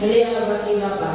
Mulia bagi Bapa.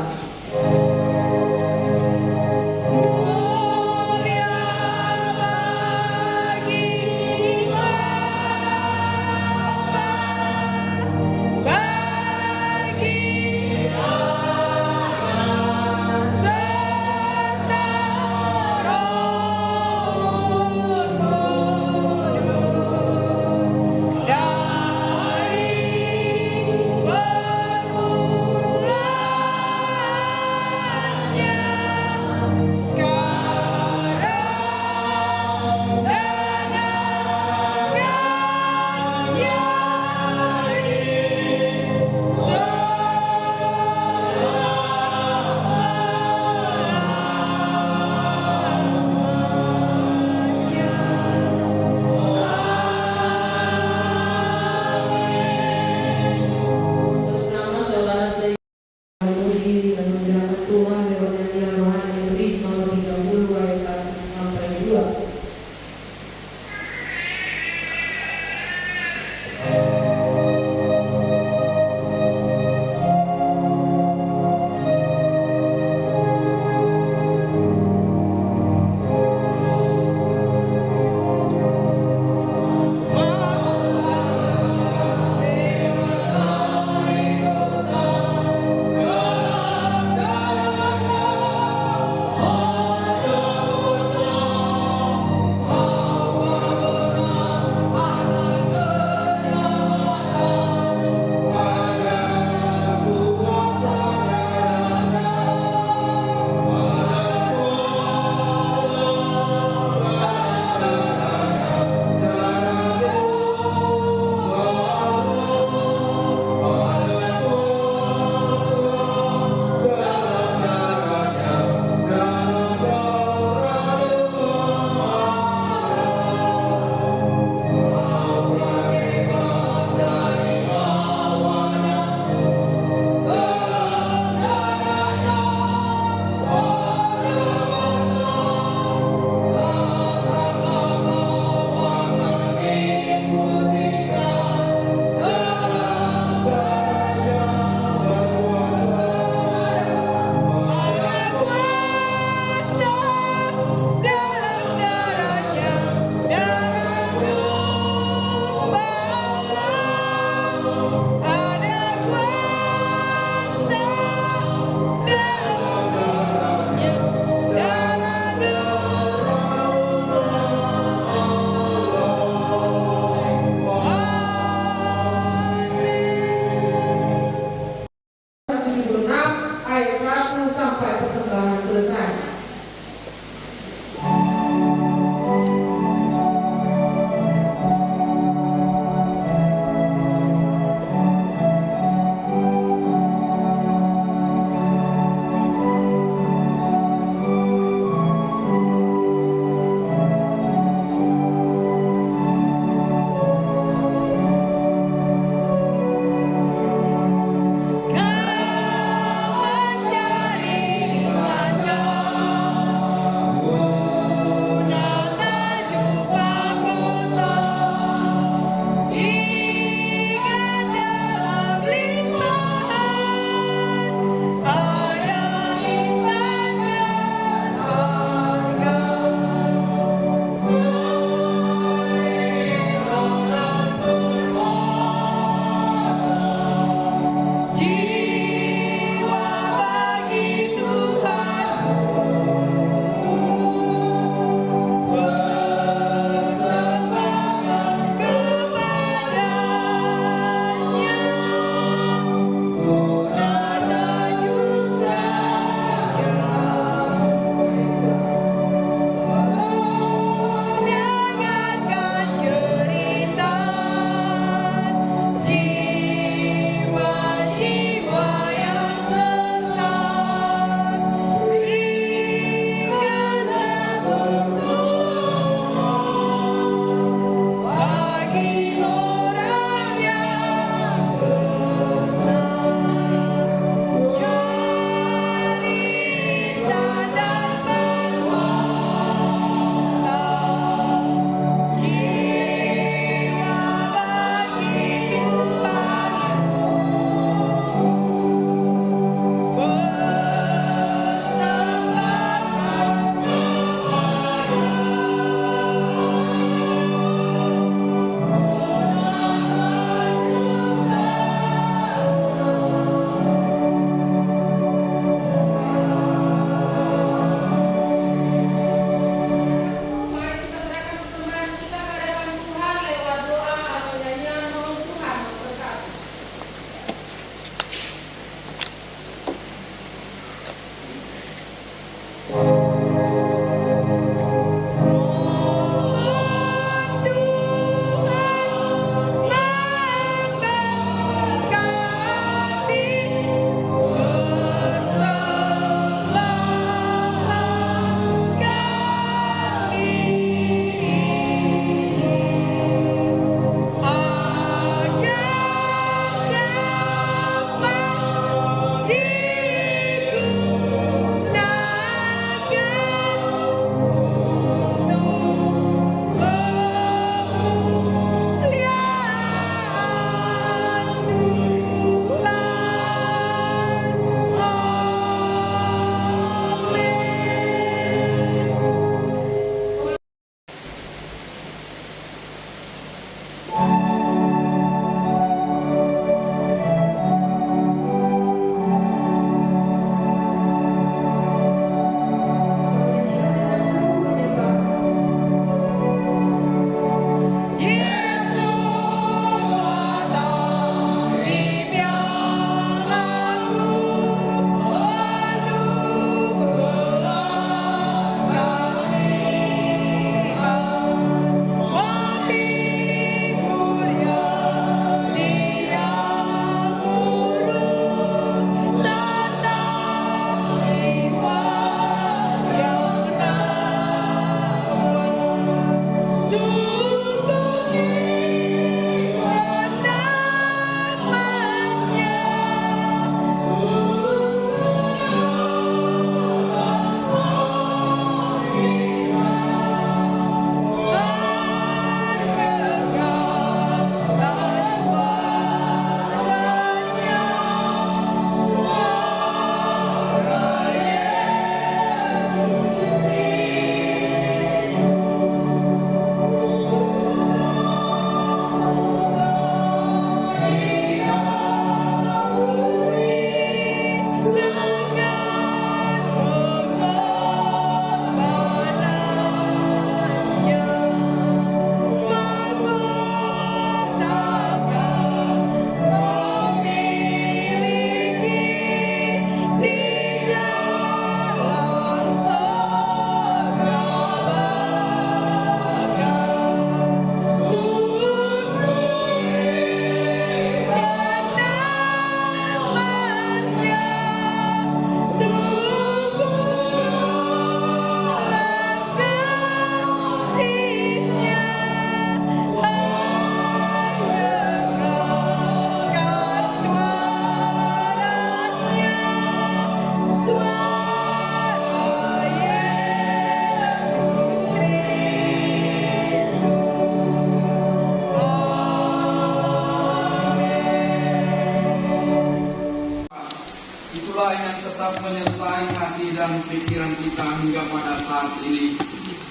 itulah yang tetap menyertai hati dan pikiran kita hingga pada saat ini.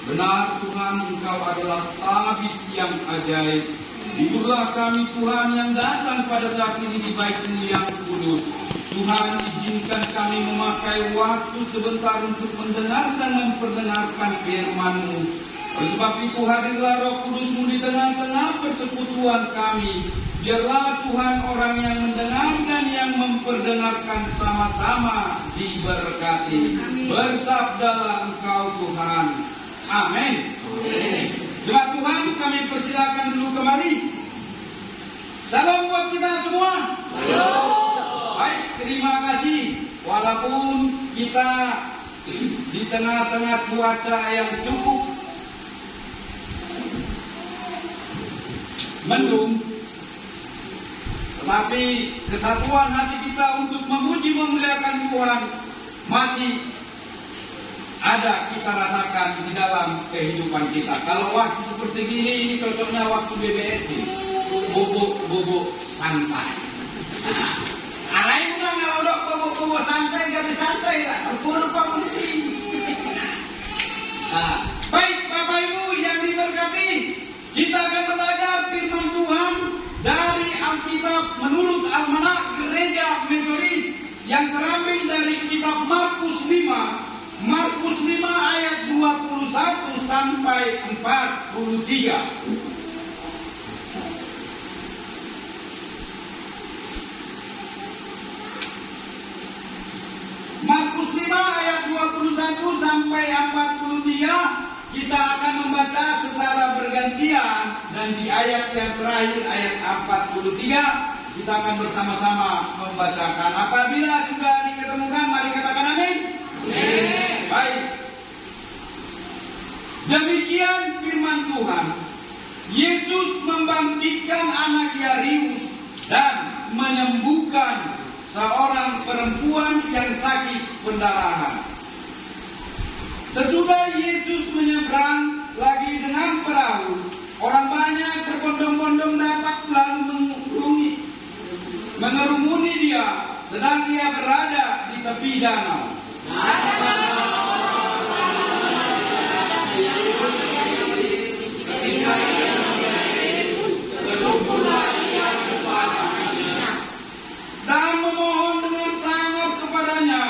Benar Tuhan, Engkau adalah tabib yang ajaib. Itulah kami Tuhan yang datang pada saat ini di Bait-Mu yang kudus. Tuhan, izinkan kami memakai waktu sebentar untuk mendengar dan memperdengarkan firman-Mu. Oleh sebab itu hadirlah Roh Kudus-Mu di tengah-tengah persekutuan kami. Biarlah Tuhan orang yang mendengar dan yang memperdengarkan sama-sama diberkati. Bersabdalah Engkau Tuhan. Amin. Jemaat Tuhan, kami persilakan dulu kembali. Salam buat kita semua. Salam. Baik, terima kasih. Walaupun kita di tengah-tengah cuaca yang cukup mendung, tetapi kesatuan hati kita untuk memuji memuliakan Tuhan masih ada kita rasakan di dalam kehidupan kita. Kalau waktu seperti ini cocoknya waktu BBS nih, bubuk santai. Alain udah kalau dok bubuk santai gak bisa santai lah, rupa-rupa begini. Baik Bapak Ibu yang diberkati, kita akan belajar firman Tuhan dari Alkitab menurut Almanak Gereja Metodis yang terambil dari kitab Markus 5. Markus 5 ayat 21 sampai 43. Markus 5 ayat 21 sampai 43 kita akan membaca secara bergantian, dan di ayat yang terakhir ayat 43 kita akan bersama-sama membacakan. Apabila sudah diketemukan, mari katakan amin. Amin. Baik. Demikian firman Tuhan. Yesus membangkitkan anak Yairus dan menyembuhkan seorang perempuan yang sakit pendarahan. Sesudah Yesus menyeberang lagi dengan perahu, orang banyak berbondong-bondong datang lalu mengerumuni dia sedang ia berada di tepi danau. Dan memohon dengan sangat kepadanya,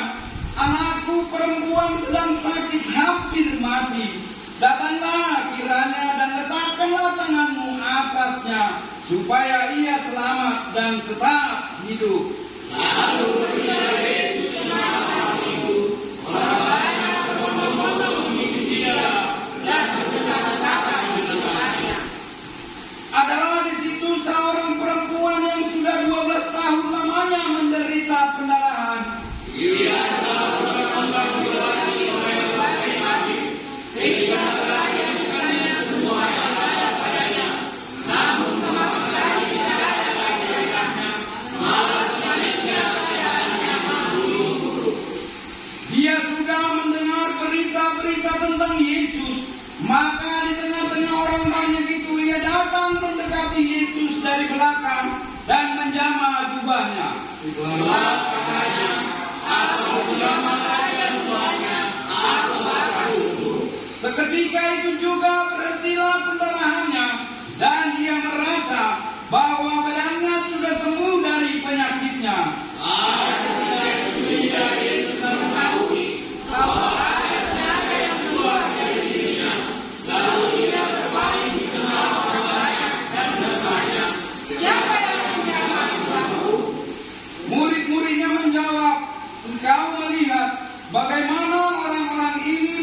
anakku perempuan sedang sakit hampir mati. Datanglah kiranya dan letakkanlah tanganmu atasnya, supaya ia selamat dan tetap hidup. Lalu Yesus menatap itu, orang banyak berbondong-bondong mengikuti dia dan berdesak-desakan di tengahnya. Adalah di situ seorang perempuan yang sudah 12 tahun lamanya menderita pendarahan. Ia telah berkembang dilewati oleh berbagai mati, sehingga telah dihasilkannya semua yang ada padanya. Namun sama sekali tidak ada lagi berkahnya, malah sebaliknya keadaannya memburuk. Dia sudah mendengar berita-berita tentang Yesus, maka di tengah-tengah orang banyak itu ia datang mendekati Yesus dari belakang dan menjamah jubahnya. Sebab katanya, asal menjamah saja jubahnya, aku akan sembuh. Seketika itu juga berhentilah pendarahannya, dan ia merasa bahwa badannya sudah sembuh dari penyakitnya. Ketika itu Yesus mengetahui bahwa ada tenaga yang keluar dari dirinya, lalu ia berpaling di tengah orang banyak dan bertanya, siapa yang menjamah jubahku? Murid-muridnya menjawab, engkau melihat bagaimana orang-orang ini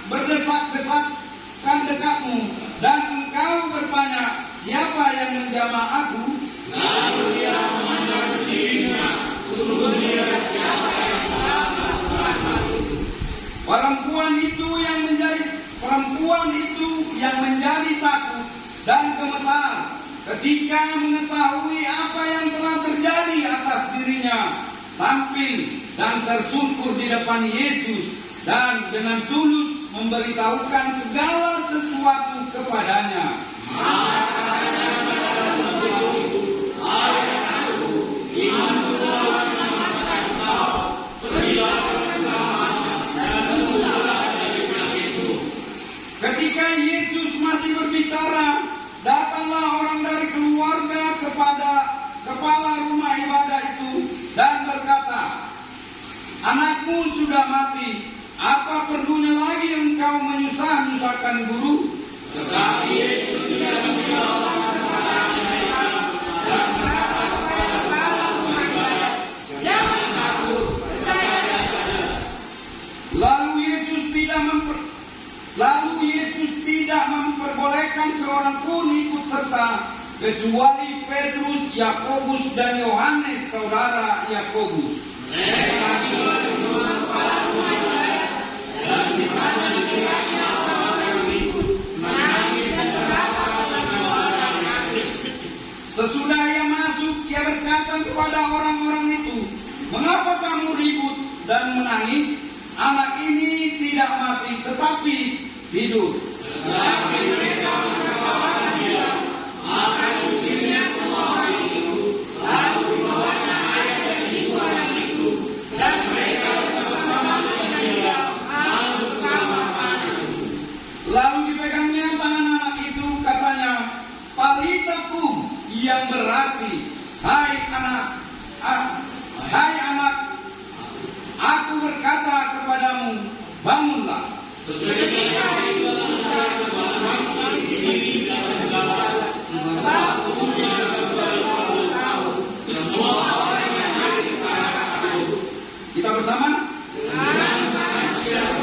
berdesak-desakan dekatmu, dan engkau bertanya, siapa yang menjamah aku? Lalu ia memandang sekeliling, untuk melihat siapa yang telah melakukan hal itu. Perempuan itu yang menjadi takut dan gemetar ketika mengetahui apa yang telah terjadi atas dirinya, tampil dan tersungkur di depan Yesus dan dengan tulus memberitahukan segala sesuatu kepadanya. Makanya pada waktu itu, ayah aku, iman Tuhan mengatakan kepada kepala rumah ibadah itu dan berkata, "Anakmu sudah mati, apa perlunya lagi engkau menyusahkan guru?" Tetapi Yesus tidak menjawab perkataan mereka dan berkata kepada kepala rumah ibadah, "Jangan takut, percaya saja." Lalu Yesus tidak memperbolehkan seorang pun ikut serta kecuali Petrus, Yakobus dan Yohanes saudara Yakobus. Mereka tiba di rumah kepala rumah ibadah dan di sana dilihatnya orang-orang berikut menangis dan berkata dengan suara nyaring. Sesudah ia masuk, ia berkata kepada orang-orang itu, "Mengapa kamu ribut dan menangis? Anak ini tidak mati tetapi tidur." Tetapi mereka menertawakan dia. Maka diusirnya semua orang itu, lalu dibawanya ayah dan ibu anak itu, dan mereka bersama-sama dengan dia masuk ke kamar anak itu. Lalu dipegangnya tangan anak itu, katanya, "Talita kum," yang berarti, hai anak, aku berkata kepadamu, bangunlah." Seketika itu kita bersama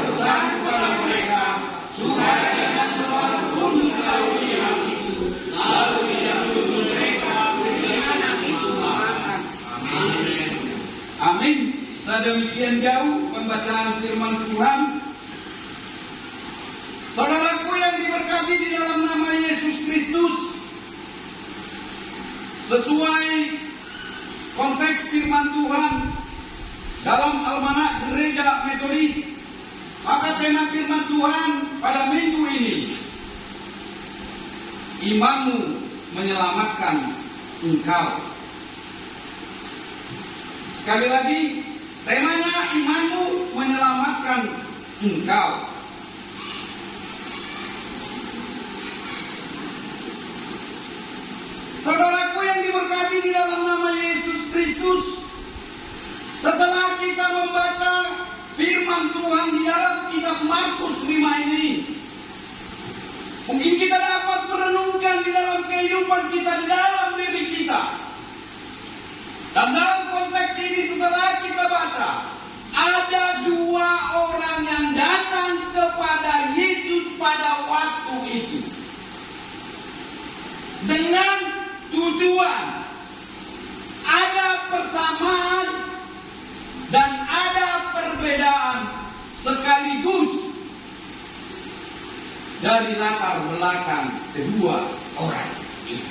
pesan kepada mereka supaya jangan seorang pun mengetahui hal itu, lalu tidak menuduh mereka beri anak itu makan. Amin. Amin. Sedemikian jauh pembacaan firman Tuhan. Saudaraku yang diberkati di dalam nama Yesus Kristus, sesuai konteks firman Tuhan dalam Almanak Gereja Metodis, maka tema firman Tuhan pada minggu ini, imanmu menyelamatkan engkau. Sekali lagi, temanya imanmu menyelamatkan engkau. Saudaraku yang diberkati di dalam nama Yesus Kristus, setelah kita membaca firman Tuhan di dalam kitab Markus 5 ini, mungkin kita dapat merenungkan di dalam kehidupan kita, di dalam diri kita. Dan dalam konteks ini setelah kita baca, ada dua orang yang datang kepada Yesus pada waktu itu dengan tujuan, ada persamaan dan ada perbedaan sekaligus dari latar belakang kedua orang ini.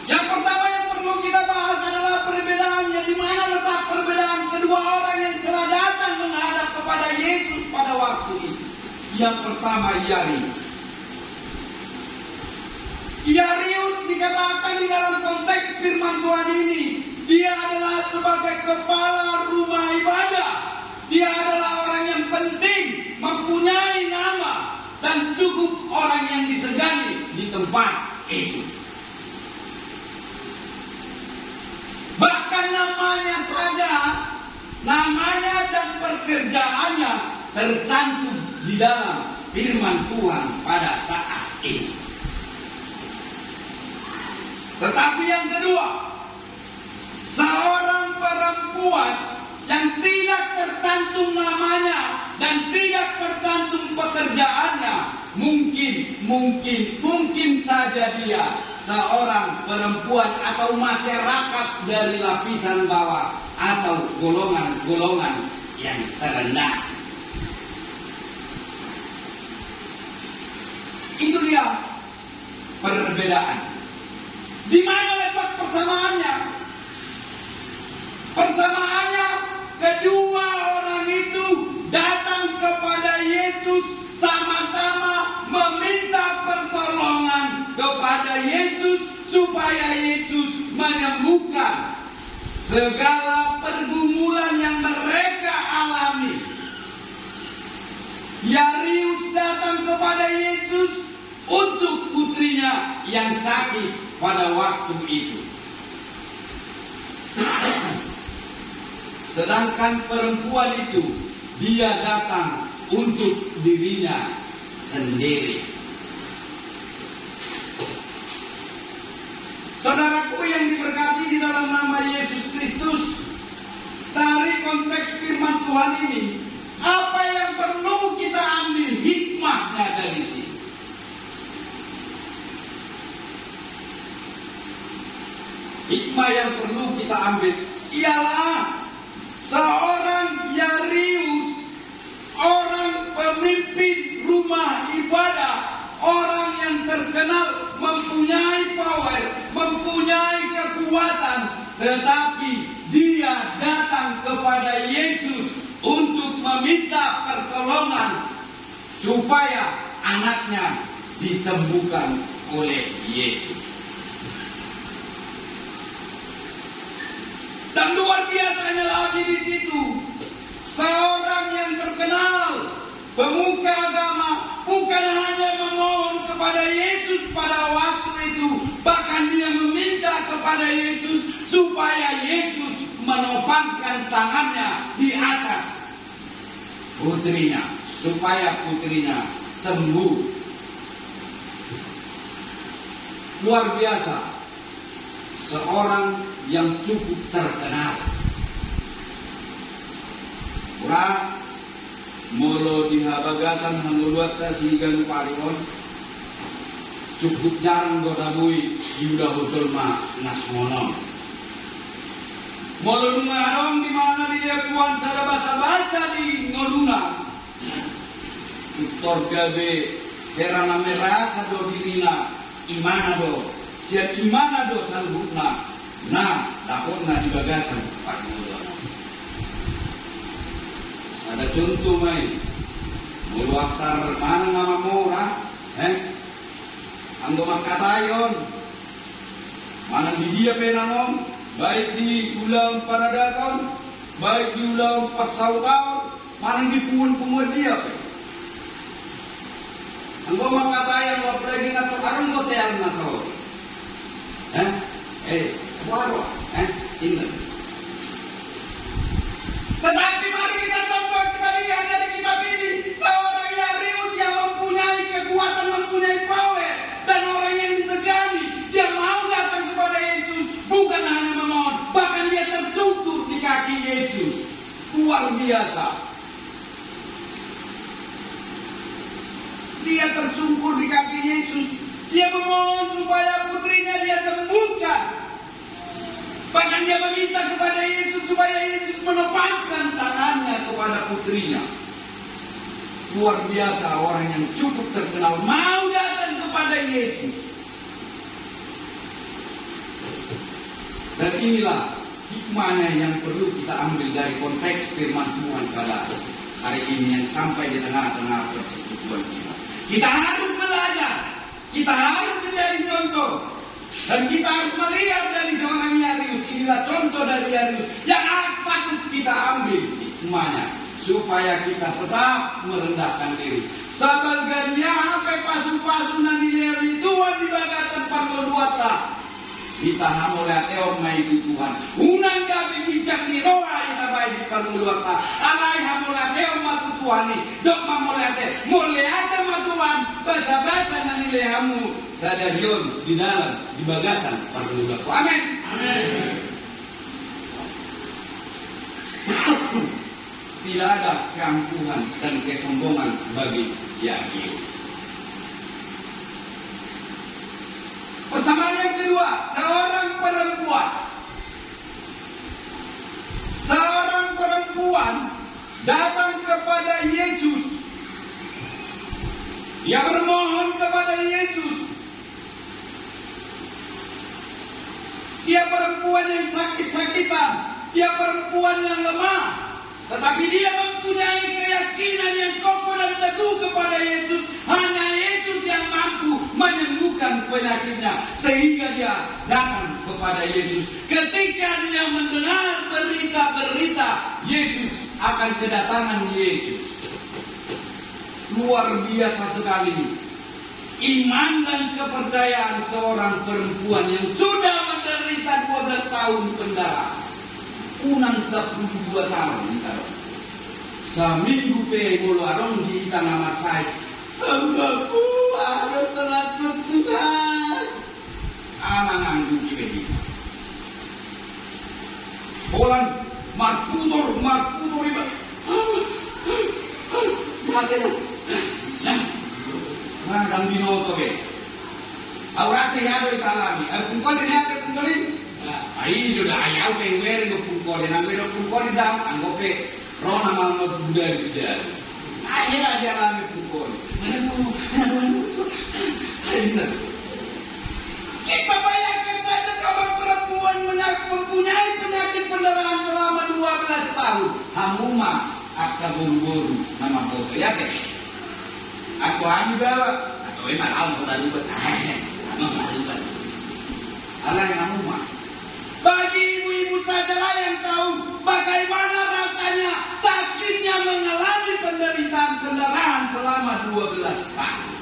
Yang pertama yang perlu kita bahas adalah perbedaannya, di mana letak perbedaan kedua orang yang telah datang menghadap kepada Yesus pada waktu itu. Yang pertama, Yairus. Yairus dikatakan di dalam konteks firman Tuhan ini, dia adalah sebagai kepala rumah ibadah. Dia adalah orang yang penting, mempunyai nama, dan cukup orang yang disegani di tempat itu. Bahkan namanya saja, namanya dan pekerjaannya tercantum di dalam firman Tuhan pada saat ini. Tetapi yang kedua, seorang perempuan yang tidak tercantum namanya dan tidak tercantum pekerjaannya, mungkin saja dia seorang perempuan atau masyarakat dari lapisan bawah atau golongan-golongan yang terendah. Itu dia perbedaan. Di mana letak persamaannya? Persamaannya, kedua orang itu datang kepada Yesus, sama-sama meminta pertolongan kepada Yesus supaya Yesus menyembuhkan segala pergumulan yang mereka alami. Yairus datang kepada Yesus untuk putrinya yang sakit pada waktu itu. Sedangkan perempuan itu, dia datang untuk dirinya sendiri. Saudaraku yang diberkati di dalam nama Yesus Kristus, dari konteks firman Tuhan ini, apa yang perlu kita ambil hikmahnya dari sini? Hikmah yang perlu kita ambil ialah seorang Yairus, orang pemimpin rumah ibadah, orang yang terkenal mempunyai power, mempunyai kekuatan, tetapi dia datang kepada Yesus untuk meminta pertolongan supaya anaknya disembuhkan oleh Yesus. Dan luar biasanya lagi di situ, seorang yang terkenal, pemuka agama, bukan hanya memohon kepada Yesus pada waktu itu, bahkan dia meminta kepada Yesus supaya Yesus menopangkan tangannya di atas putrinya, supaya putrinya sembuh. Luar biasa, seorang yang cukup terkenal. Ora molo di habagasan hanuluatta sigan parimon cukup jarang godamui yuda hutulma nasmonon. Molo ngarong di mana dia kuan sada basa-basa di ngoluna. Iktor gabe herana merasa do dirina imana do. Siap imana do salbutna. Nah, dapurna di bagasan Pak Mulana. Ada contoh main. Mulu aktar mana nama mora, ando makatayon. Mana di dia penangom, baik di ulang paradaton, baik di ulang pasautan, mana di pungun-pungun dia. Ando makatayon wapalagi ngato arung hotel nasawot. Baru, ingat. Tetapi mari kita contoh, kita lihat dari kitab ini, seorang Yairus yang mempunyai kekuatan, mempunyai power, dan orang yang disegani, dia mau datang kepada Yesus, bukan hanya memohon, bahkan dia tersungkur di kaki Yesus. Luar biasa. Dia tersungkur di kaki Yesus, dia memohon supaya putrinya dia sembuhkan. Bahkan dia meminta kepada Yesus supaya Yesus menopangkan tangannya kepada putrinya. Luar biasa, orang yang cukup terkenal mau datang kepada Yesus. Dan inilah hikmahnya yang perlu kita ambil dari konteks firman Tuhan pada hari ini yang sampai di tengah-tengah persekutuan kita. Kita harus belajar, kita harus menjadi contoh. Dan kita harus melihat dari seorang Yairus. Inilah contoh dari Yairus yang patut kita ambil hikmahnya supaya kita tetap merendahkan diri. Sebagian apa pasu-pasu nanti dari Tuhan di bagatan parloduata. Kita hamoleh teok mai Tuhan. Unang gabi bijak di roa ina baik di parloduata. Alai hamoleh teok matu Tuhan ni. Dok mamoleh te. Moleh ada matuan. Baca-baca nanti lehamu. Sadarion di dalam di bagasan parloduata. Amin. Amin. Tidak ada keangkuhan dan kesombongan bagi Yairus. Persamaan yang kedua, seorang perempuan datang kepada Yesus. Dia bermohon kepada Yesus. Dia perempuan yang sakit-sakitan, dia perempuan yang lemah. Tetapi dia mempunyai keyakinan yang kokoh dan teguh kepada Yesus. Hanya Yesus yang mampu menyembuhkan penyakitnya. Sehingga dia datang kepada Yesus. Ketika dia mendengar berita-berita Yesus akan kedatangan Yesus. luar biasa sekali. Iman dan kepercayaan seorang perempuan yang sudah menderita 12 tahun pendarahan. Unang 12 tahun. Seminggu pe mulu arong di tanah masai. Hambaku harus selaku Tuhan. Anang anggu kibedi. Bolan marputor iba. Mati. Nang binoto be. Aurase yado italami. Pungkolin yado pungkolin. Ai sudah ayau ke were go pungkolin. Nang were pungkolin dah anggope rona mau budal budal. Ayo aja alami pungkolin. Kita bayangkan saja kalau perempuan mempunyai penyakit pendarahan selama 12 tahun. Hamuma aksa buru-buru nama foto ya ke. Aku juga, aku memang tahu kita lupa. Alah yang hamuma. Bagi ibu-ibu sajalah yang tahu bagaimana rasanya sakitnya mengalami penderitaan pendarahan selama 12 tahun.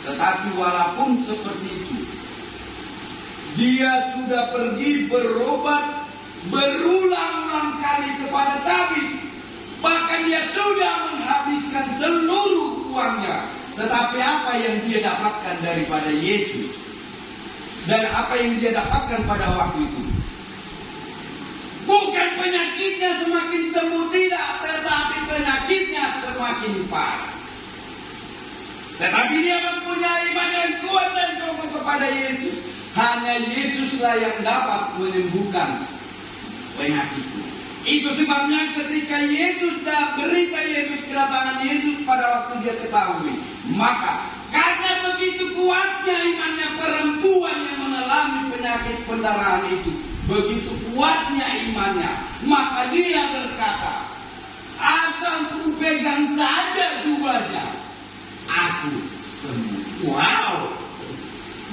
Tetapi walaupun seperti itu, dia sudah pergi berobat berulang-ulang kali kepada tabib. Bahkan dia sudah menghabiskan seluruh uangnya. Tetapi apa yang dia dapatkan daripada Yesus? Dan apa yang dia dapatkan pada waktu itu? Bukan penyakitnya semakin sembuh, tidak. Tetapi penyakitnya semakin parah. Tetapi dia mempunyai iman yang kuat dan kokoh kepada Yesus. Hanya Yesuslah yang dapat menyembuhkan penyakitku. Itu sebabnya ketika Yesus berita Yesus kedatangan Yesus pada waktu dia ketahui, maka karena begitu kuatnya imannya perempuan yang mengalami penyakit pendarahan itu, begitu kuatnya imannya, maka dia berkata, asal ku pegang saja jubahnya, aku sembuh. Wow,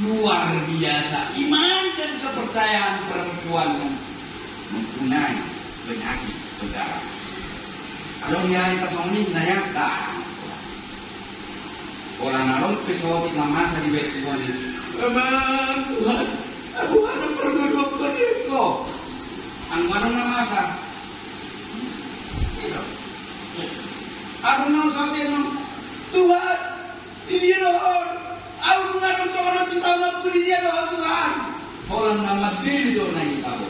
luar biasa iman dan kepercayaan perempuan yang mempunyai penyakit pendarahan. Kalau dia yang kasong ini nanya tak. Orang naron pesawat masa di bed Tuhan ini. Tuhan, aku ada perlu dokter itu. Anggaran masa. Aku mau sampai Tuhan, dia dohor. Aku ngaron soal cinta aku dia dohor Tuhan. Orang nama diri dohor naik tahu.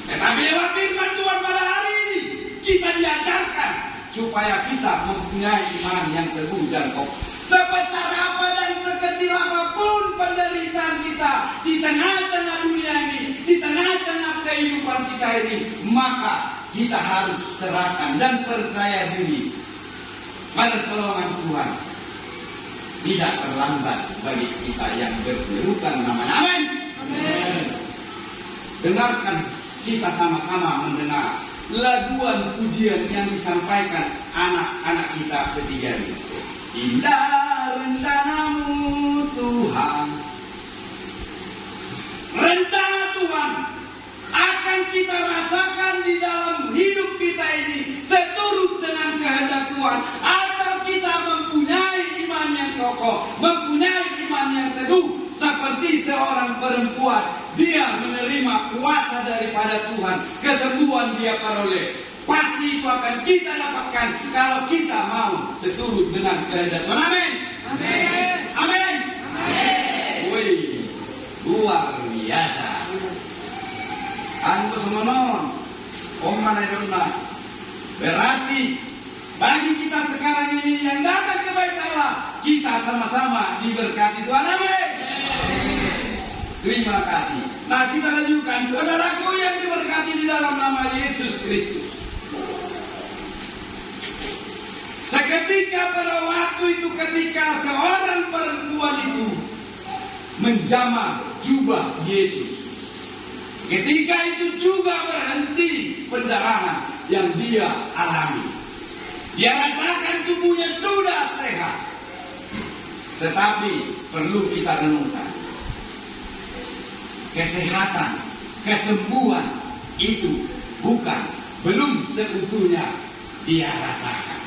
Tetapi lewat firman Tuhan pada hari ini kita diajarkan supaya kita mempunyai iman yang teguh dan kokoh. Sebesar apa dan sekecil apapun penderitaan kita di tengah-tengah dunia ini, di tengah-tengah kehidupan kita ini, maka kita harus serahkan dan percaya diri pada pertolongan Tuhan. Tidak terlambat bagi kita yang berpelukan namanya. Amin. Amin. Dengarkan. Kita sama-sama mendengar laguan pujian yang disampaikan anak-anak kita ketiga ini. Indah rencanamu Tuhan. Rencana Tuhan akan kita rasakan di dalam hidup kita ini seturut dengan kehendak Tuhan. Asal kita mempunyai iman yang kokoh, mempunyai iman yang teguh. Seperti seorang perempuan, dia menerima kuasa daripada Tuhan, kesembuhan dia peroleh. Pasti itu akan kita dapatkan kalau kita mau seturut dengan kehendak Tuhan. Amin. Amin. Amin. Amin. Wih, luar biasa. Anggo semonon, oman ayona. Berarti bagi kita sekarang ini yang datang ke bait Allah, kita sama-sama diberkati Tuhan. Amin. Terima kasih. Nah, kita lanjutkan. Saudaraku yang diberkati di dalam nama Yesus Kristus. Seketika pada waktu itu, ketika seorang perempuan itu menjamah jubah Yesus, ketika itu juga berhenti pendarahan yang dia alami. Dia rasakan tubuhnya sudah sehat. Tetapi perlu kita renungkan. Kesehatan, kesembuhan itu belum seutuhnya dia rasakan.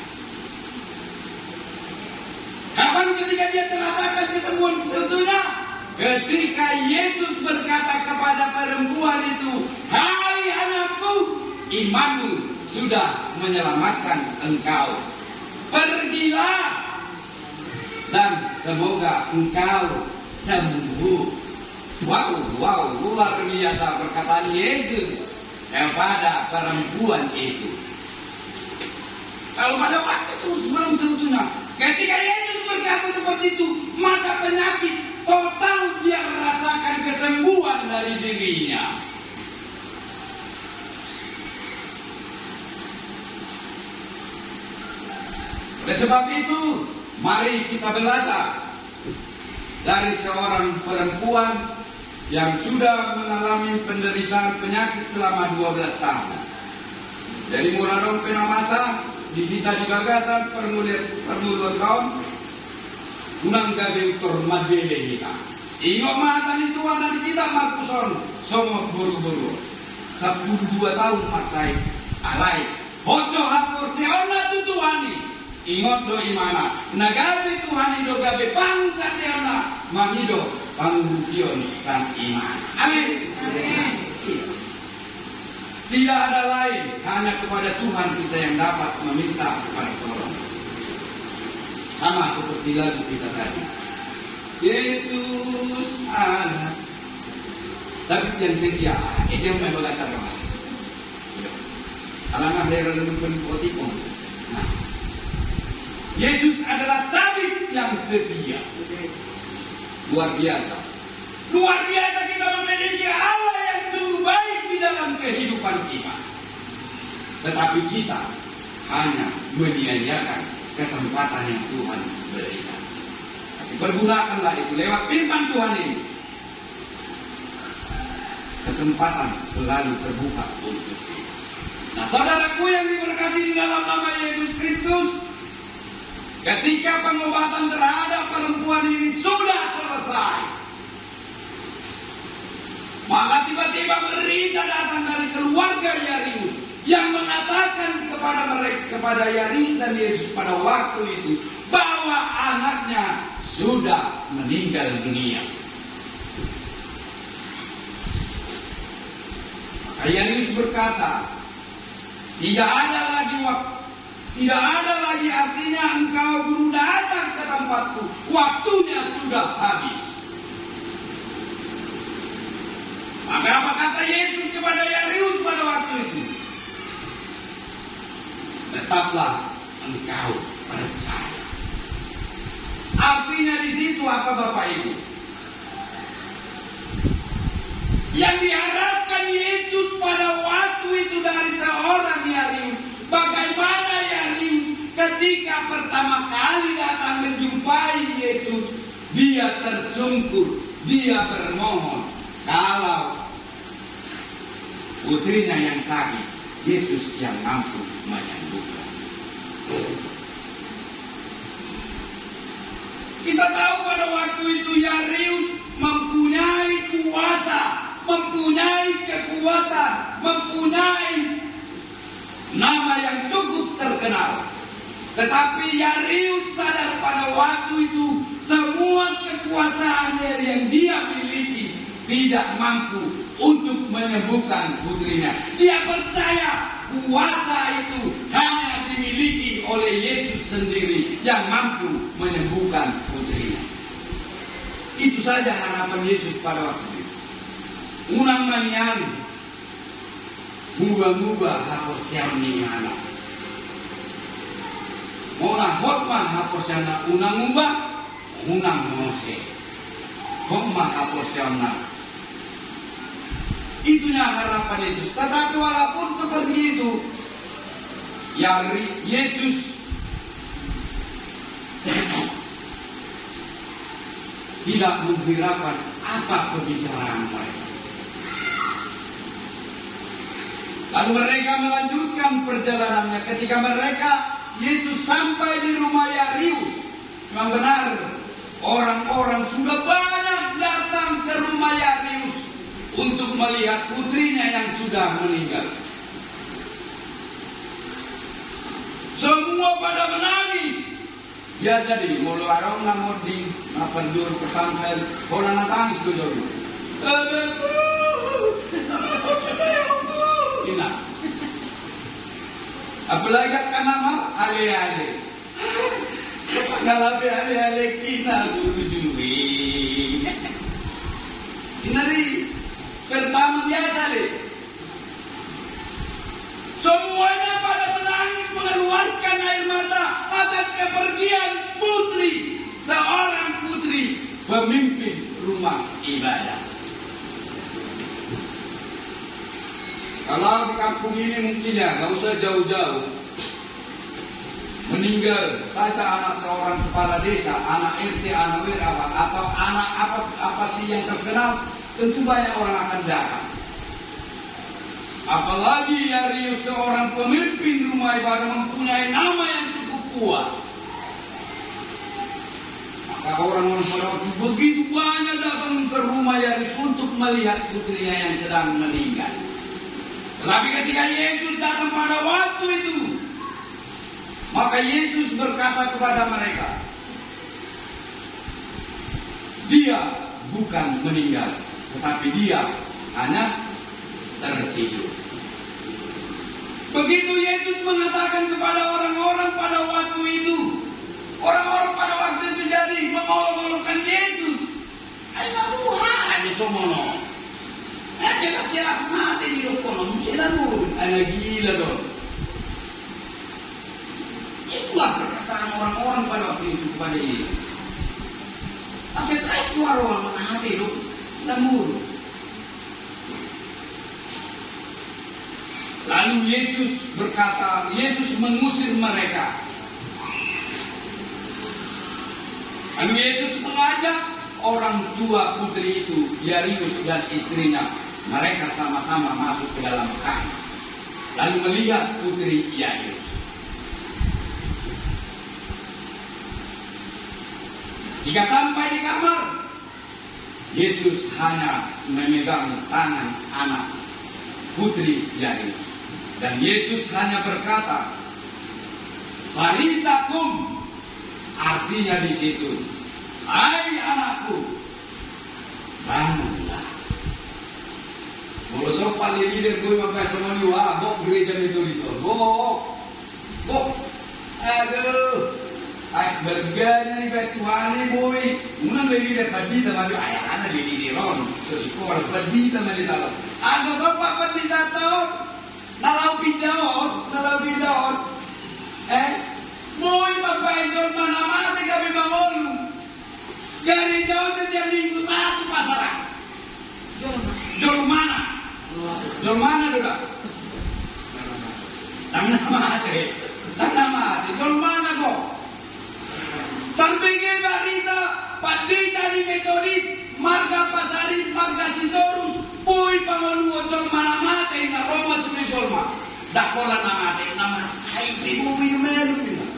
Kapan ketika dia terasakan kesembuhan seutuhnya? Ketika Yesus berkata kepada perempuan itu, "Hai anakku, imanmu sudah menyelamatkan engkau. Pergilah dan semoga engkau sembuh." Wow, luar biasa perkataan Yesus kepada perempuan itu. Kalau pada waktu itu sebelum seutuhnya, ketika Yesus berkata seperti itu, maka penyakit total dia rasakan kesembuhan dari dirinya. Oleh sebab itu, mari kita belajar dari seorang perempuan yang sudah mengalami penderitaan penyakit selama 12 tahun. Jadi mula dong penamasa di kita di bagasan permuluan kaum unang gabe utor madele kita. Ingat matan itu ada di kita Markuson semua buru-buru. 12 tahun masai alai. Hodo hapur seona tutuhani. Ingat do imana. Nagabe Tuhan do gabe pangsa teona mangido pangrupion sang iman. Amin. Amin. Tidak ada lain, hanya kepada Tuhan kita yang dapat meminta kepada tolong. Sama seperti lagu kita tadi. Yesus anak. Tapi yang setia, itu yang membalasar orang. Alangkah heran penipotipon. Nah, Yesus adalah tabib yang setia. Luar biasa. Luar biasa kita memiliki Allah yang sungguh baik di dalam kehidupan kita. Tetapi kita hanya menyia-nyiakan kesempatan yang Tuhan berikan. Tapi pergunakanlah itu lewat firman Tuhan ini. Kesempatan selalu terbuka untuk kita. Nah, saudaraku yang diberkati di dalam nama Yesus Kristus, ketika pengobatan terhadap perempuan ini sudah selesai, maka tiba-tiba berita datang dari keluarga Yairus yang mengatakan kepada Yairus dan Yesus pada waktu itu bahwa anaknya sudah meninggal dunia. Maka Yairus berkata, tidak ada lagi artinya engkau guru datang ke tempatku. Waktunya sudah habis. Maka apa kata Yesus kepada Yairus pada waktu itu? Tetaplah engkau percaya. Artinya di situ apa Bapak Ibu? Yang diharapkan Yesus pada waktu itu dari seorang Yairus, bagaimana Yairus ketika pertama kali datang menjumpai Yesus, dia tersungkur, dia bermohon, kalau putrinya yang sakit, Yesus yang mampu menyembuhkan. Kita tahu pada waktu itu Yairus mempunyai kuasa, mempunyai kekuatan, mempunyai nama yang cukup terkenal. Tetapi Yairus sadar pada waktu itu semua kekuasaan yang dia miliki tidak mampu untuk menyembuhkan putrinya. Dia percaya kuasa itu hanya dimiliki oleh Yesus sendiri yang mampu menyembuhkan putrinya. Itu saja harapan Yesus pada waktu itu. Unang manian, mubah-mubah hapus yang anak. Mona hotman hapus yang unang mubah, unang mose. Hotman hapus yang itunya harapan Yesus. Tetapi walaupun seperti itu, Yesus tidak menghiraukan apa pembicaraan mereka. Lalu mereka melanjutkan perjalanannya. Ketika Yesus sampai di rumah Yairus, memang benar orang-orang sudah banyak datang ke rumah Yairus untuk melihat putrinya yang sudah meninggal. Semua pada menangis. Biasa di mulu arong namor di penjuru pertansel, orang nangis tu dulu. Ina. Apalagi kan nama ale-ale. Ngalabe ale-ale kina guru juwi. Inari pertama biasa le. Semuanya pada menangis mengeluarkan air mata atas kepergian putri, seorang putri pemimpin rumah ibadah. Kalau di kampung ini mungkin ya, nggak usah jauh-jauh. Meninggal saja anak seorang kepala desa, anak RT, anak WA, atau anak apa sih yang terkenal, tentu banyak orang akan datang. Apalagi dari seorang pemimpin rumah ibadah mempunyai nama yang cukup kuat. Maka orang-orang pada waktu begitu banyak datang ke rumah Yairus untuk melihat putrinya yang sedang meninggal. Tetapi ketika Yesus datang pada waktu itu, maka Yesus berkata kepada mereka, dia bukan meninggal, tetapi dia hanya tertidur. Begitu Yesus mengatakan kepada orang-orang pada waktu itu, orang-orang pada waktu itu jadi mengolok-olokkan Yesus. Ayo Tuhan, somono. Jelas-jelas mati di lokono, silaku. Ayo gila dong. Itulah perkataan orang-orang pada waktu itu kepada Yesus. Asyik rais dua orang menghati lu, namur. Lalu Yesus berkata, Yesus mengusir mereka. Lalu Yesus mengajak orang tua putri itu, Yairus dan istrinya. Mereka sama-sama masuk ke dalam kamar. Lalu melihat putri Yairus. Jika sampai di kamar, Yesus hanya memegang tangan anak putri Yairus. Dan Yesus hanya berkata, "Faritakum," artinya di situ, "Hai anakku, bangunlah." Kalau sopan leader gue makan sama dia, bok gereja itu di sana, bok, aduh, berganya nih Tuhan nih boy, mana leader padi sama dia, ayah anak leader ron, terus kau padi sama dia tahu, ada sopan padi satu. Nalau bidon, Muy mapaidol mana mati kami mangolu. Dari jauh setiap minggu satu pasaran. Jol mana? Doda. Tanah mati. Jol mana kok? Terbigi barita, padita di Metodis, marga Pasarit, marga Sidorus, Puy pangoluo jol mana mati na Roma sudah jolma. Dakola namate nama sai ibu meru bina.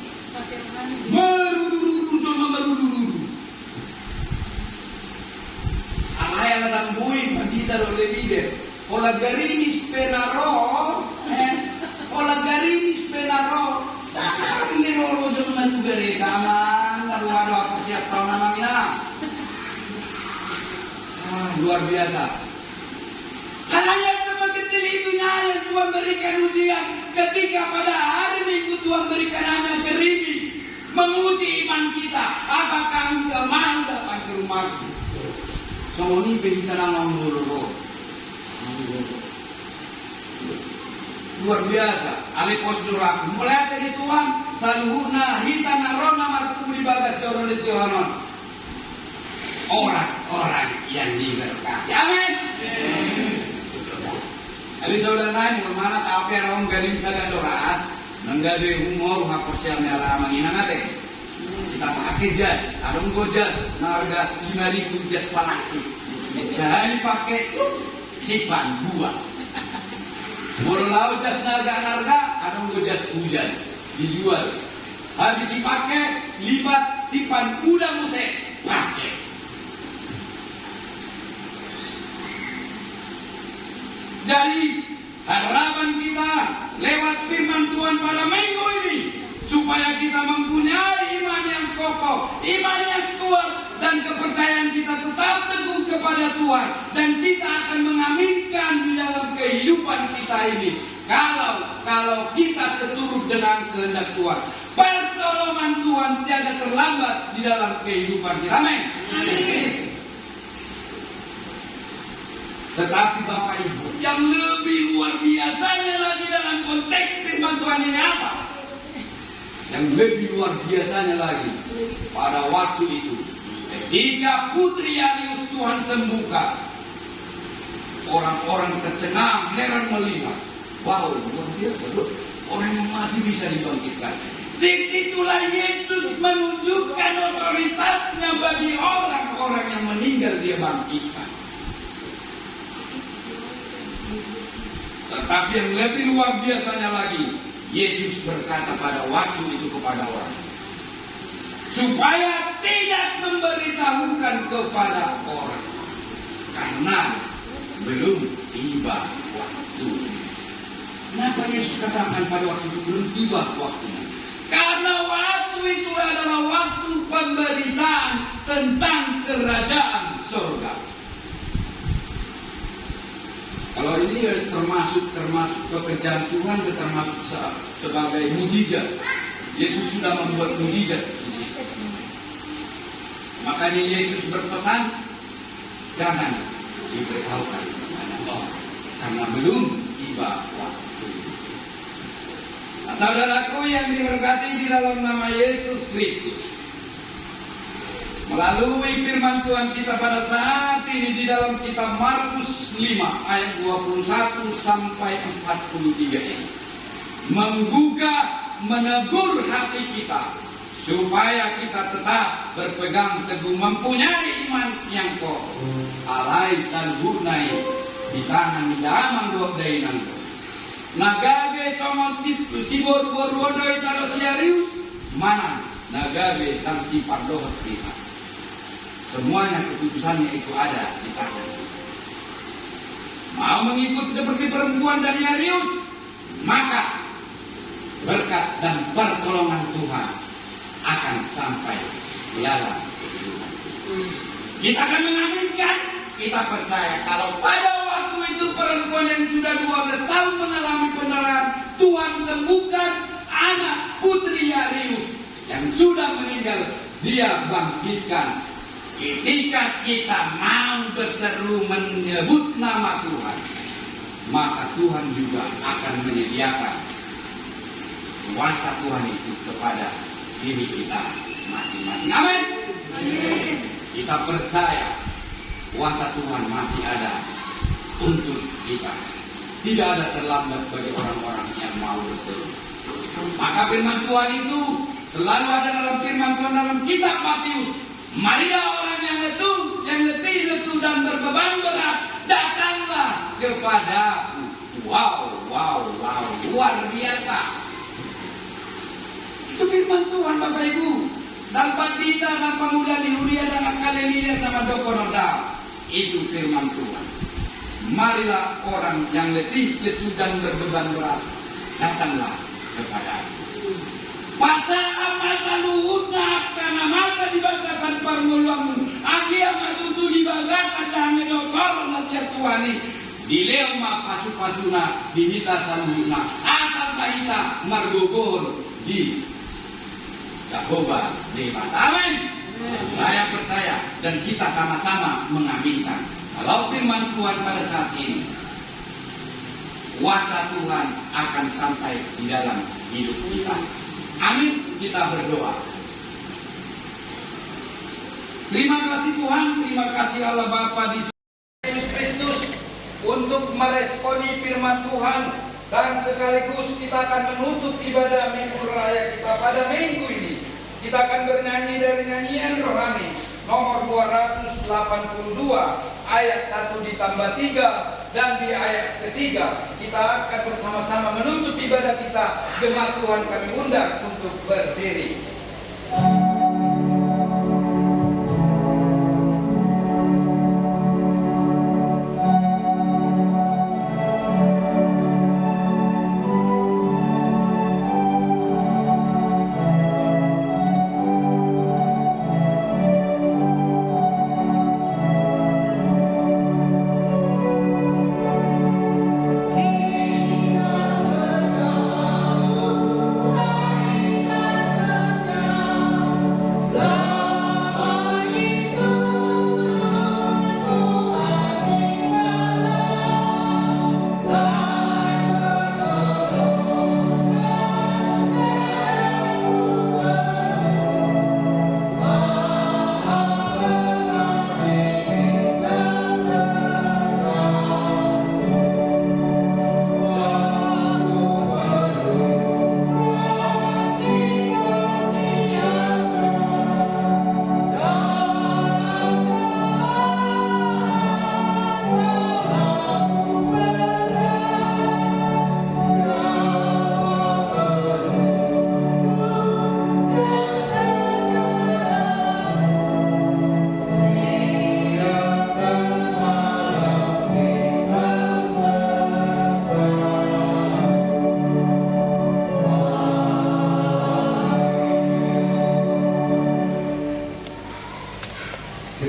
Meru jolma meru. Alaya lang buin pandita ro leader. Ola garinis penaro, Ola garinis penaro. Ini roro jolma tu bere kaman, lalu ada apa siap tahu namanya. Luar biasa. Hanya sama kecil itunya yang Tuhan berikan ujian. Ketika pada hari Minggu Tuhan berikan hanya gerimis, menguji iman kita. Apakah engkau mau datang ke rumahku? Semua ini kita nama mulu. Luar biasa. Alipos duraku. Mulai dari Tuhan, saluhuna hitana rona marku di bagas dorong di Tuhan. Orang-orang yang diberkati. Amin. Ali saudara naik mana tahu ya orang galing saga doras, nenggabe humor hakor siamnya lah mangina nate. Kita pakai jas, adong go jas, nargas 5.000 jas plastik. Jadi pakai sipan dua. Mulu lau jas narga, adong go jas hujan dijual. Habis dipakai lipat sipan kuda musik pakai. Jadi harapan kita lewat firman Tuhan pada minggu ini, supaya kita mempunyai iman yang kokoh, iman yang kuat, dan kepercayaan kita tetap teguh kepada Tuhan, dan kita akan mengaminkan di dalam kehidupan kita ini. Kalau kita seturut dengan kehendak Tuhan, pertolongan Tuhan tiada terlambat di dalam kehidupan kita. Amin. Tetapi Bapak Ibu, yang lebih luar biasanya lagi dalam konteks firman Tuhan ini apa? Yang lebih luar biasanya lagi, pada waktu itu, ketika putri Yairus Tuhan sembuhkan, orang-orang tercengang, heran melihat, wow, luar biasa, loh, orang yang mati bisa dibangkitkan. Disitulah Yesus menunjukkan otoritasnya bagi orang-orang yang meninggal dia bangkitkan. Tetapi yang lebih luar biasanya lagi, Yesus berkata pada waktu itu kepada orang, supaya tidak memberitahukan kepada orang, karena belum tiba waktu. Kenapa Yesus katakan pada waktu itu belum tiba waktunya? Karena waktu itu adalah waktu pemberitaan tentang kerajaan surga. Kalau ini termasuk pekerjaan Tuhan, termasuk sebagai mujizat. Yesus sudah membuat mujizat di situ. Makanya Yesus berpesan, jangan diberitahukan kepada orang, karena belum tiba waktu. Nah, saudaraku yang diberkati di dalam nama Yesus Kristus, melalui firman Tuhan kita pada saat ini di dalam kitab Markus 5 ayat 21 sampai 43 ini menggugah, menegur hati kita supaya kita tetap berpegang teguh, mempunyai iman yang kokoh. Alai sanbunai di tangan di dalam dua dainan. Nagabe somon sibor borwodo itaro siarius mana nagabe tam sifat dohot kita. Semuanya keputusannya itu ada di tangan. Mau mengikuti seperti perempuan dari Yairus, maka berkat dan pertolongan Tuhan akan sampai di dalam kehidupan. Kita akan mengaminkan, kita percaya kalau pada waktu itu perempuan yang sudah 12 tahun mengalami pendarahan, Tuhan sembuhkan anak putri Yairus yang sudah meninggal, dia bangkitkan. Ketika kita mau berseru menyebut nama Tuhan, maka Tuhan juga akan menyediakan kuasa Tuhan itu kepada diri kita masing-masing. Amin. Kita percaya kuasa Tuhan masih ada untuk kita. Tidak ada terlambat bagi orang-orang yang mau berseru. Maka firman Tuhan itu selalu ada dalam firman Tuhan dalam kitab Matius. Marilah orang yang letih, lesu dan berbeban berat, datanglah kepadaku. Wow, luar biasa. Itu firman Tuhan Bapak Ibu. Dan Pandita dan pemuda di Huria dan Kalelia nama Dokonoda. Itu firman Tuhan. Marilah orang yang letih, lesu dan berbeban berat, datanglah kepadaku. Masa luhutna karena masa di bagasan parmuluamu agia matutu di bagasan dame dokor nasihat Tuhani di leoma pasu-pasuna di hita saluhutna asal bahita margogor di Jahoba lebat. Amin. Saya percaya dan kita sama-sama mengaminkan kalau firman Tuhan pada saat ini kuasa Tuhan akan sampai di dalam hidup kita. Amin, kita berdoa. Terima kasih Tuhan, terima kasih Allah Bapa di Yesus Kristus untuk meresponi firman Tuhan, dan sekaligus kita akan menutup ibadah minggu raya kita pada minggu ini. Kita akan bernyanyi dari nyanyian rohani nomor 282 ayat 1 ditambah 3 dan di ayat ketiga kita akan bersama-sama menutup ibadah kita. Jemaat Tuhan kami undang untuk berdiri.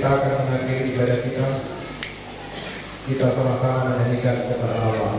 kita akan mengakhiri ibadah kita. Kita sama-sama menyanyikan kepada Allah.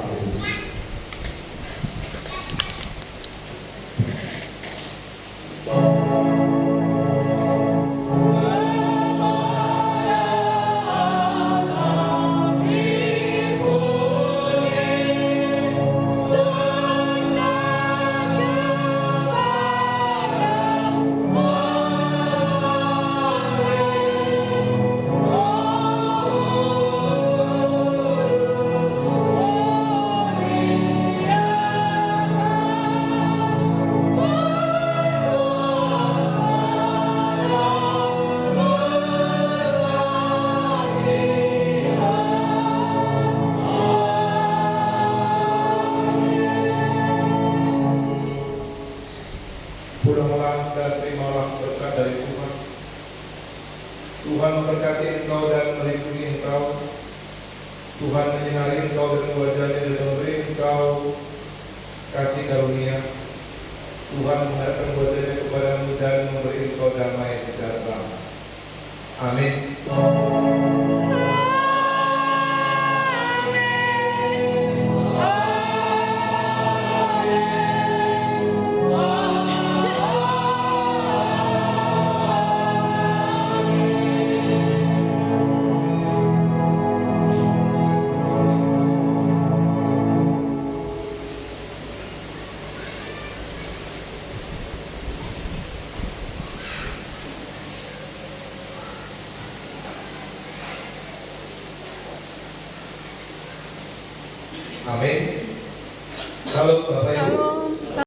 Pulanglah dan terimalah berkat dari Tuhan. Tuhan memberkati engkau dan melindungi engkau. Tuhan menyinari engkau dengan wajah-Nya dan memberi engkau kasih karunia. Tuhan menghadapkan wajah-Nya kepadamu dan memberi engkau damai sejahtera. Amin. Amin. Salam Bapak Ibu.